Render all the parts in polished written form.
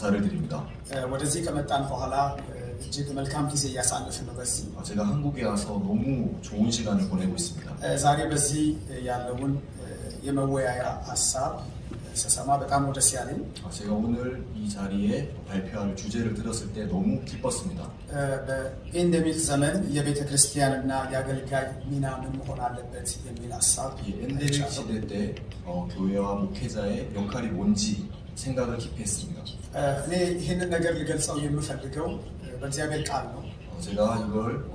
감사를 드립니다. ወደዚህ ከመጣን በኋላ እጅግ መልካም ጊዜ እያሳለፍን ነው። በዚህ 제가 한국에 와서 너무 좋은 시간을 보내고 있습니다. ዛሬ በዚህ ያለውን የመወያያ ሀሳብ ስሰማ በጣም ደስ ያለኝ 제가 오늘 이 자리에 발표할 주제를 들었을 때 너무 기뻤습니다. በኤንደሚክ ዘመን የቤተ ክርስቲያንና የአገልጋይ ሚና ምን መሆን አለበት የሚል ሀሳብ 이 엔데믹 시대 때 교회와 목회자의 역할이 뭔지 생각을 깊이 했습니다. እኔ ይህንን ነገር ልገልጸው የምፈልገው በእግዚአብሔር ቃል ነው። 제가 이걸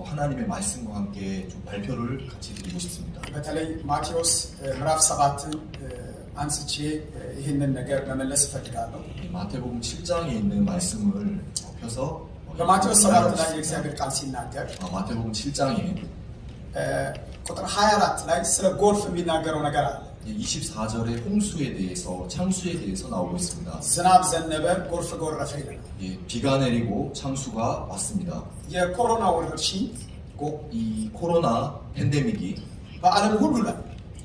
하나님의 말씀과 함께 좀 발표를 같이 드리고 싶습니다. በተለይ ማቴዎስ ምዕራፍ 7ን አንስቼ ይህንን ነገር መመለስ እፈልጋለሁ። 마태복음 7장에 있는 말씀을 펴서 በማቴዎስ 7 ላይ የእግዚአብሔር ቃል ሲናገር 마태복음 7장에 ቁጥር 24 ላይ ስለ ጎርፍ የሚናገረው ነገር አለ። 24절에 홍수에 대해서 창수에 대해서 나오고 있습니다. ዝናብ ዘነበ፣ ጎርፍ ጎረፈ ይላል። 비가 내리고 창수가 왔습니다. የኮሮና ወረርሽኝ 꼭 이 코로나 팬데믹이 በዓለም ሁሉ ላይ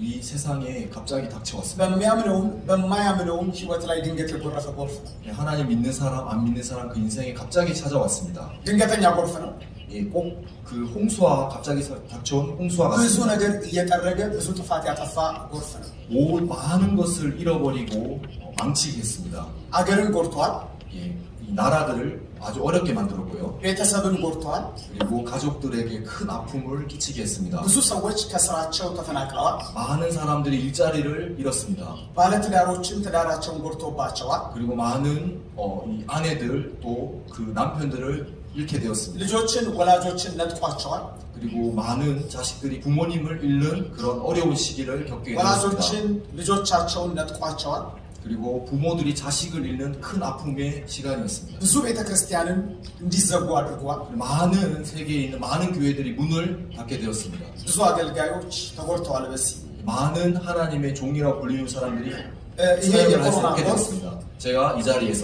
이 세상에 갑자기 닥쳐왔습니다. በሚያምነውም በማያምነውም ህይወት ላይ ድንገት የጎረፈ ጎርፍ ነው። 하나님 믿는 사람 안 믿는 사람 그 인생에 갑자기 찾아왔습니다. ድንገተኛ ጎርፍ ነው። 꼭 그 홍수와 갑자기 닥쳐온 홍수와 ብዙ 같습니다. ነገር እየጠረገ ብዙ ጥፋት ያጠፋ ጎርፍ ነው። 많은 것을 잃어버리고 망치게 했습니다. አገርን ጎድቷል። 이 나라들을 아주 어렵게 만들었고요. ቤተሰብን ጎድቷል። 그리고 가족들에게 큰 아픔을 끼치게 했습니다. ብዙ ሰዎች ከስራቸው ተፈናቅለዋል። 많은 사람들이 일자리를 잃었습니다. ባለትዳሮችም ትዳራቸውን ጎድቶባቸዋል። 그리고 많은 이 아내들 또 그 남편들을 잃게 되었습니다. ልጆችን ወላጆችን ነጥቋቸዋል። 그리고 많은 자식들이 부모님을 잃는 그런 어려운 시기를 겪게 되었습니다. ወላጆችን ልጆቻቸውን ነጥቋቸዋል። 그리고 부모들이 자식을 잃는 큰 아픔의 시간이었습니다. ብዙ ቤተክርስቲያንን እንዲዘጉ አድርጓል። 많은 세계에 있는 많은 교회들이 문을 닫게 되었습니다. ብዙ አገልጋዮች ተጎድተዋል። በዚህ 많은 하나님의 종이라고 불리는 사람들이 ይሄ 사역을 할 수 የኮሮና 없게 ጎርፍ 되었습니다. 제가 이 자리에서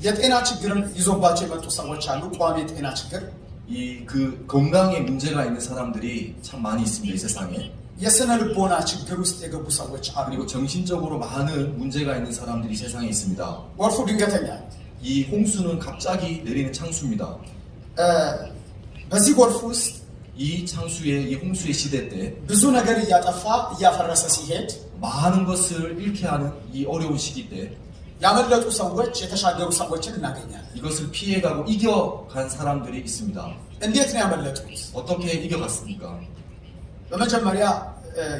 የጤና ችግርን ይዞባቸው የመጡ ሰዎች አሉ። ቋሚ የጤና ችግር 이 그 건강에 문제가 있는 사람들이 참 많이 있습니다. 이 세상에. የስነ ልቦና ችግር ውስጥ የገቡ ሰዎች አሉ። 그리고 정신적으로 많은 문제가 있는 사람들이 세상에 있습니다. ጎርፉ ድንገተኛ 이 홍수는 갑자기 내리는 창수입니다. በዚህ ጎርፍ ውስጥ 이 창수의 이 홍수의 시대 때 ብዙ ነገር እያጠፋ እያፈረሰ ሲሄድ 많은 것을 잃게 하는 이 어려운 시기 때 ያመለጡ ሰዎች የተሻገሩ ሰዎችን እናገኛለን። 이것을 피해가고 이겨간 사람들이 있습니다. እንዴት ነው ያመለጡት? 어떻게 이겨갔습니까? በመጀመሪያ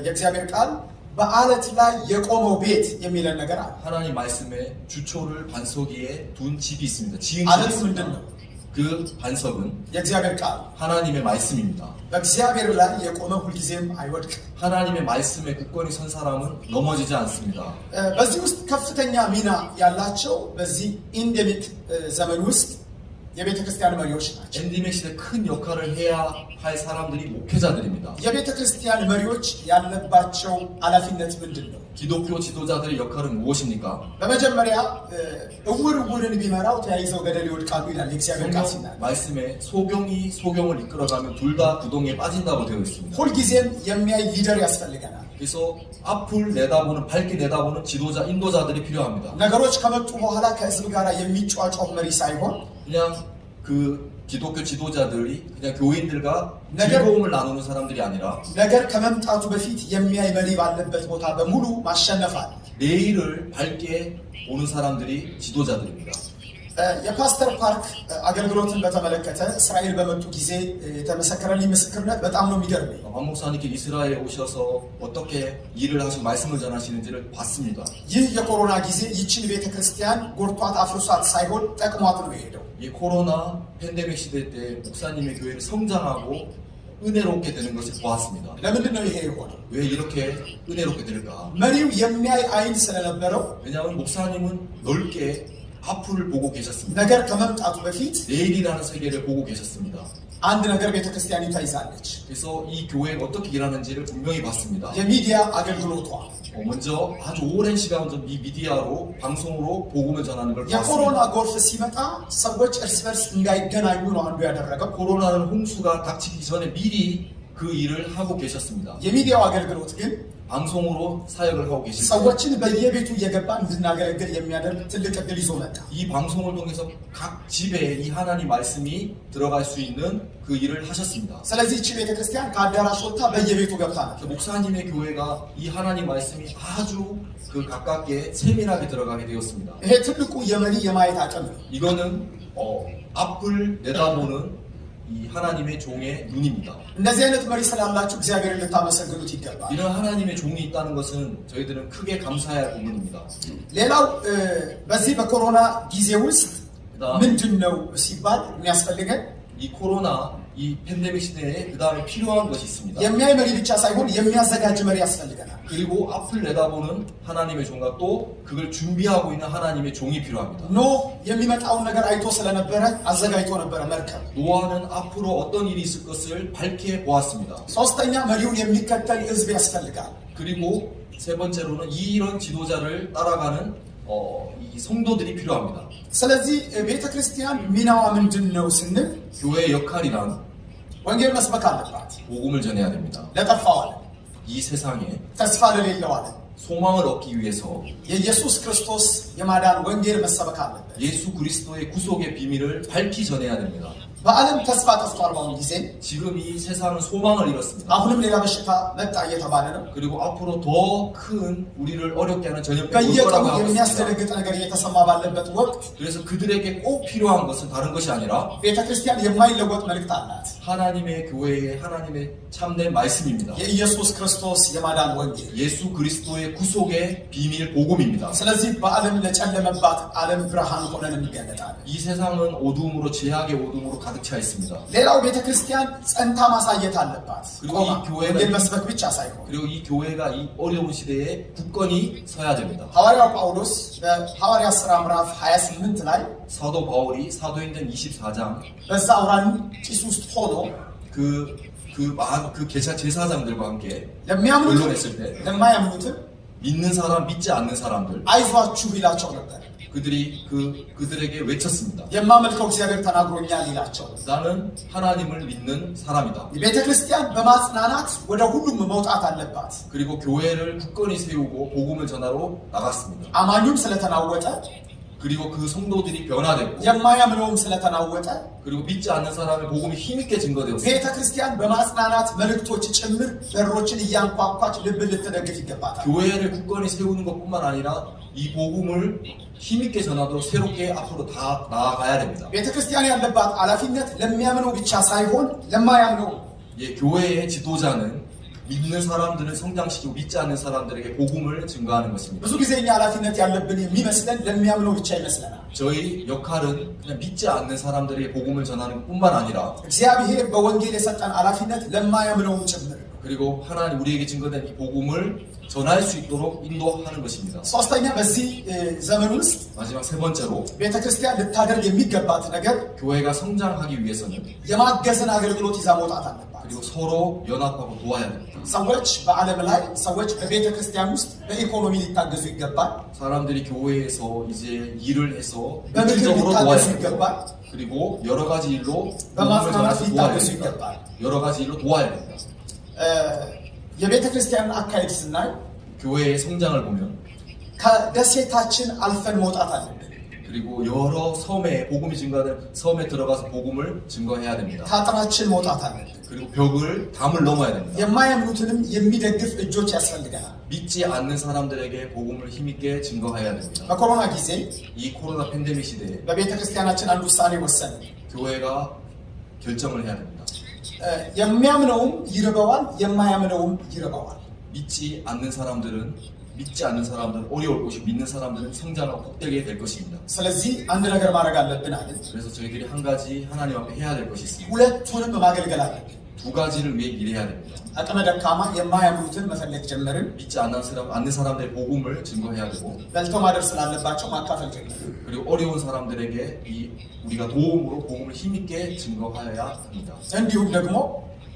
የእግዚአብሔር ቃል በአለት ላይ የቆመው ቤት የሚለን ነገር አለ። 하나님 말씀에 주초를 반석 위에 둔 집이 있습니다. 지은 집이 አለት 있습니다. ምንድን ነው? 그 반석은 የእግዚአብሔር ቃል 하나님의 말씀입니다. በእግዚአብሔር ላይ የቆመ ሁልጊዜም አይወድቅም። 하나님의 말씀에 굳건히 선 사람은 넘어지지 않습니다. በዚህ ውስጥ ከፍተኛ ሚና ያላቸው በዚህ ኢንደሚክ ዘመን ውስጥ የቤተ ክርስቲያን መሪዎች ናቸው። 엔디맥 시대 큰 역할을 해야 할 사람들이 목회자들입니다. የቤተ ክርስቲያን መሪዎች ያለባቸው ኃላፊነት ምንድን ነው? 기독교 지도자들의 역할은 무엇입니까? በመጀመሪያ እውር እውርን ቢመራው ተያይዘው ገደል ይወድቃሉ ይላል የእግዚአብሔር ቃል 성경 ሲናገር። 말씀에 소경이 소경을 이끌어가면 둘 다 구덩이에 빠진다고 되어 있습니다. ሁልጊዜም የሚያይ ሊደር ያስፈልገናል። 그래서 앞을 내다보는 밝게 내다보는 지도자 인도자들이 필요합니다. ነገሮች ከመጡ በኋላ ከህዝብ ጋር የሚጫጫው መሪ ሳይሆን 그냥 그 기독교 지도자들이 그냥 교인들과 즐거움을 나누는 사람들이 아니라 ነገር ከመምጣቱ በፊት የሚያይ መሪ ባለበት ቦታ በሙሉ ማሸነፍ አለ። 내일을 밝게 보는 사람들이 지도자들입니다. የፓስተር ፓርክ አገልግሎትን በተመለከተ እስራኤል በመጡ ጊዜ የተመሰከረልኝ ምስክርነት በጣም ነው የሚገርመኝ። 박 목사님께 이스라엘에 오셔서 어떻게 일을 하시고 말씀을 전하시는지를 봤습니다. ይህ የኮሮና ጊዜ ይችን ቤተክርስቲያን ጎርቷት አፍርሷት ሳይሆን ጠቅሟት ነው የሄደው። 이 코로나 팬데믹 시대 때 목사님의 교회를 성장하고 은혜롭게 되는 것을 보았습니다. ለምንድን ነው ይሄ የሆነው? 왜 이렇게 은혜롭게 될까? መሪው የሚያይ አይን ስለነበረው 왜냐하면 목사님은 넓게 앞을 보고 계셨습니다. ነገር ከመምጣቱ በፊት 내일이라는 세계를 보고 계셨습니다. አንድ ነገር ቤተክርስቲያኒቷ ይዛለች። 그래서 이 교회가 어떻게 일하는지를 분명히 봤습니다. የሚዲያ አገልግሎቷ 먼저 아주 오랜 시간 전 이 미디어로 방송으로 복음을 전하는 걸 የኮሮና 봤습니다. ጎርፍ ሲመጣ ሰዎች እርስ በርስ እንዳይገናኙ ነው አንዱ ያደረገው። 코로나는 홍수가 닥치기 전에 미리 그 일을 하고 계셨습니다. የሚዲያው አገልግሎት ግን 방송으로 사역을 하고 계실 때 ሰዎችን በየቤቱ እየገባ እንድናገለግል የሚያደርግ ትልቅ እድል ይዞ መጣ። 이 방송을 통해서 각 집에 이 하나님 말씀이 들어갈 수 있는 그 일을 하셨습니다. ስለዚህ እቺ ቤተክርስቲያን ከአዳራሽ ወጥታ በየቤቱ ገብታ ነው። 목사님의 교회가 이 하나님 말씀이 아주 그 가깝게 세밀하게 들어가게 되었습니다. ይሄ ትልቁ የመሪ የማየት አቅም ነው። 이거는 앞을 내다보는 이 하나님의 종의 눈입니다. እንደዚህ አይነት መሪ ስላላችሁ እግዚአብሔርን ልታመሰግኑት ይገባል። 이런 하나님의 종이 있다는 것은 저희들은 크게 감사해야 할 부분입니다. ሌላው በዚህ በኮሮና ጊዜ ውስጥ ምንድነው ሲባል የሚያስፈልገን 이 코로나 이 팬데믹 시대에 그 다음에 필요한 것이 있습니다. የሚያይ መሪ ብቻ ሳይሆን የሚያዘጋጅ መሪ ያስፈልገናል። 그리고 앞을 내다보는 하나님의 종과 또 그걸 준비하고 있는 하나님의 종이 필요합니다. ኖህ የሚመጣውን ነገር አይቶ ስለነበረ አዘጋጅቶ ነበረ መርከብ። 노아는 앞으로 어떤 일이 있을 것을 밝게 보았습니다. ሶስተኛ መሪውን የሚከተል ሕዝብ ያስፈልጋል። 그리고 세 번째로는 이런 지도자를 따라가는 이 성도들이 필요합니다. ስለዚህ ቤተክርስቲያን ሚናዋ ምንድነው ስንል 교회의 역할이란 ወንጌል መስበክ አለባት። 복음을 전해야 됩니다. ለጠፋው ዓለም 이 세상에 ተስፋ ለሌለው ዓለም 소망을 얻기 위해서 የኢየሱስ ክርስቶስ የማዳን ወንጌል መሰበክ አለበት። 예수 그리스도의 구속의 비밀을 밝히 전해야 됩니다. በዓለም ተስፋ ጠፍቷል። በአሁኑ ጊዜ 지금 이 세상은 소망을 잃었습니다. አሁንም ሌላ በሽታ መጣ እየተባለ ነው። 그리고 앞으로 더 큰 우리를 어렵게 하는 전염병이 올 በየቀኑ 거라고 하고 있습니다. የሚያስደነግጥ ነገር እየተሰማ ባለበት ወቅት 그래서 그들에게 꼭 필요한 것은 다른 것이 아니라 ቤተክርስቲያን የማይለወጥ መልእክት አላት። 하나님의 교회의 하나님의 참된 말씀입니다. የኢየሱስ ክርስቶስ የማዳን ወንጌል። 예수 그리스도의 구속의 비밀 복음입니다. ስለዚህ በዓለም ለጨለመባት ዓለም ብርሃን ሆነን እንገለጣለን። 이 세상은 어두움으로 죄악의 어두움으로 가득 차 있습니다. ሌላው ቤተክርስቲያን ጸንታ ማሳየት አለባት። 그리고 ቆማ 이 교회가 ወንጌል መስበክ ብቻ ሳይሆን 그리고 이 교회가 이 어려운 시대에 굳건히 서야 됩니다. ሐዋርያው ጳውሎስ በሐዋርያት ሥራ ምዕራፍ 28 ላይ 사도 바울이 사도행전 24장 በዛ አውራን ጭስ ውስጥ ሆኖ 그 제사장들과 함께 ለሚያምኑት 변론했을 때 ለማያምኑትም 믿는 사람 믿지 않는 사람들 አይዟችሁ ይላቸው ነበር። 그들이 그들에게 외쳤습니다. የማመልከው እግዚአብሔር ተናግሮኛል ይላቸው። 나는 하나님을 믿는 사람이다. ቤተክርስቲያን በማጽናናት ወደ ሁሉም መውጣት አለባት። 그리고 교회를 굳건히 세우고 복음을 전하러 나갔습니다. አማኙም ስለተናወጠ 그리고 그 성도들이 변화됐고 የማያምነውም ስለተናወጠ 그리고 믿지 않는 사람의 복음이 힘있게 증거되었습니다. ቤተክርስቲያን በማጽናናት መልእክቶች ጭምር በሮችን እያንኳኳች ልብ ልትደግፍ ይገባታል። 교회를 굳건히 세우는 것뿐만 아니라 이 복음을 힘있게 전하도록 새롭게 앞으로 다 나아가야 됩니다. ቤተክርስቲያን ያለባት ኃላፊነት ለሚያምነው ብቻ ሳይሆን ለማያምነው 예, 교회의 지도자는 믿는 사람들을 성장시키고 믿지 않는 사람들에게 복음을 증거하는 것입니다. ብዙ ጊዜ እኛ ኃላፊነት ያለብን የሚመስለን ለሚያምነው ብቻ ይመስለናል። 저희 역할은 그냥 믿지 않는 사람들에게 복음을 전하는 것뿐만 아니라 እግዚአብሔር በወንጌል የሰጠን ኃላፊነት ለማያምነውም ጭምር ነው። 그리고 하나님 우리에게 증거된 이 복음을 전할 수 있도록 인도하는 것입니다. ሶስተኛ በዚህ ዘመን ውስጥ 마지막 세 번째로 ቤተክርስቲያን ልታደርግ የሚገባት ነገር 교회가 성장하기 위해서는 የማገዝን አገልግሎት ይዛ መውጣት አለባት። 그리고 서로 연합하고 도와야 됩니다. ሰዎች በዓለም ላይ ሰዎች በቤተክርስቲያን ውስጥ በኢኮኖሚ ሊታገዙ ይገባል። 사람들이 교회에서 이제 일을 해서 በምክር 물질적으로 ሊታገዙ 도와야 됩니다. ይገባል። 그리고 여러 가지 일로 በማጽናናት 복음을 전해서 도와야 ሊታገዙ 됩니다. ይገባል። 여러 가지 일로 도와야 됩니다. የቤተክርስቲያን አካሄድ ስናይ 교회의 성장을 보면 ከደሴታችን አልፈን መውጣት አለብን። 그리고 여러 섬에 복음이 증거하는 섬에 들어가서 복음을 증거해야 됩니다. ከአጥራችን መውጣት አለብን። 그리고 담을 넘어야 됩니다. የማያምኑትንም የሚደግፍ እጆች ያስፈልገናል። 믿지 않는 사람들에게 복음을 힘있게 증거해야 됩니다. በኮሮና ጊዜ 이 코로나 팬데믹 시대에 በቤተክርስቲያናችን አንድ ውሳኔ ወሰን 교회가 결정을 해야 됩니다. የሚያምነውም ይርበዋል፣ የማያምነውም ይርበዋል። 믿지 않는 사람들은 어려울 것이고 믿는 사람들은 성장하고 복되게 될 것입니다. ስለዚህ አንድ ነገር ማድረግ አለብን አለ። 그래서 저희들이 한 가지 하나님 앞에 해야 될 것이 있습니다. ሁለቱንም ማገልገል አለብን። 두 가지를 위해 일해야 됩니다. አቅመ ደካማ የማያምኑትን መፈለግ ጀመርን። 믿지 않는 사람들의 복음을 증거해야 되고 በልቶ ማደር ስላለባቸው ማካፈል ጀመርን። 그리고 어려운 사람들에게 우리가 도움으로 복음을 힘있게 증거해야 합니다. እንዲሁም ደግሞ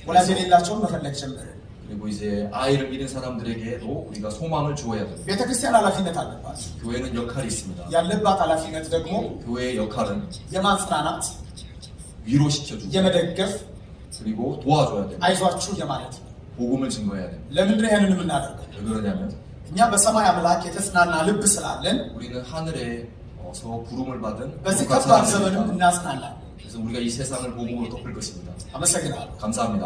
ወላጅ የሌላቸውን መፈለግ ጀመርን። 그리고 이제 아이를 잃은 사람들에게도 우리가 소망을 주어야 됩니다. ቤተክርስቲያን ኃላፊነት አለባት። 교회는 역할이 있습니다. ያለባት ኃላፊነት ደግሞ 교회의 역할은 የማጽናናት፣ 위로시켜주고 የመደገፍ፣ 그리고 도와줘야 됩니다. አይዟችሁ የማለት ነው። 복음을 증거해야 됩니다. ለምንድን ነው ያንን የምናደርገው? 왜 그러냐면 እኛ በሰማይ አምላክ የተጽናና ልብ ስላለን 우리는 하늘에서 부름을 받은 በዚህ 거룩한 ከባድ ዘመንም 사람들입니다. እናጽናናለን። 그래서 우리가 이 세상을 복음으로 덮을 것입니다. አመሰግናለሁ። 감사합니다.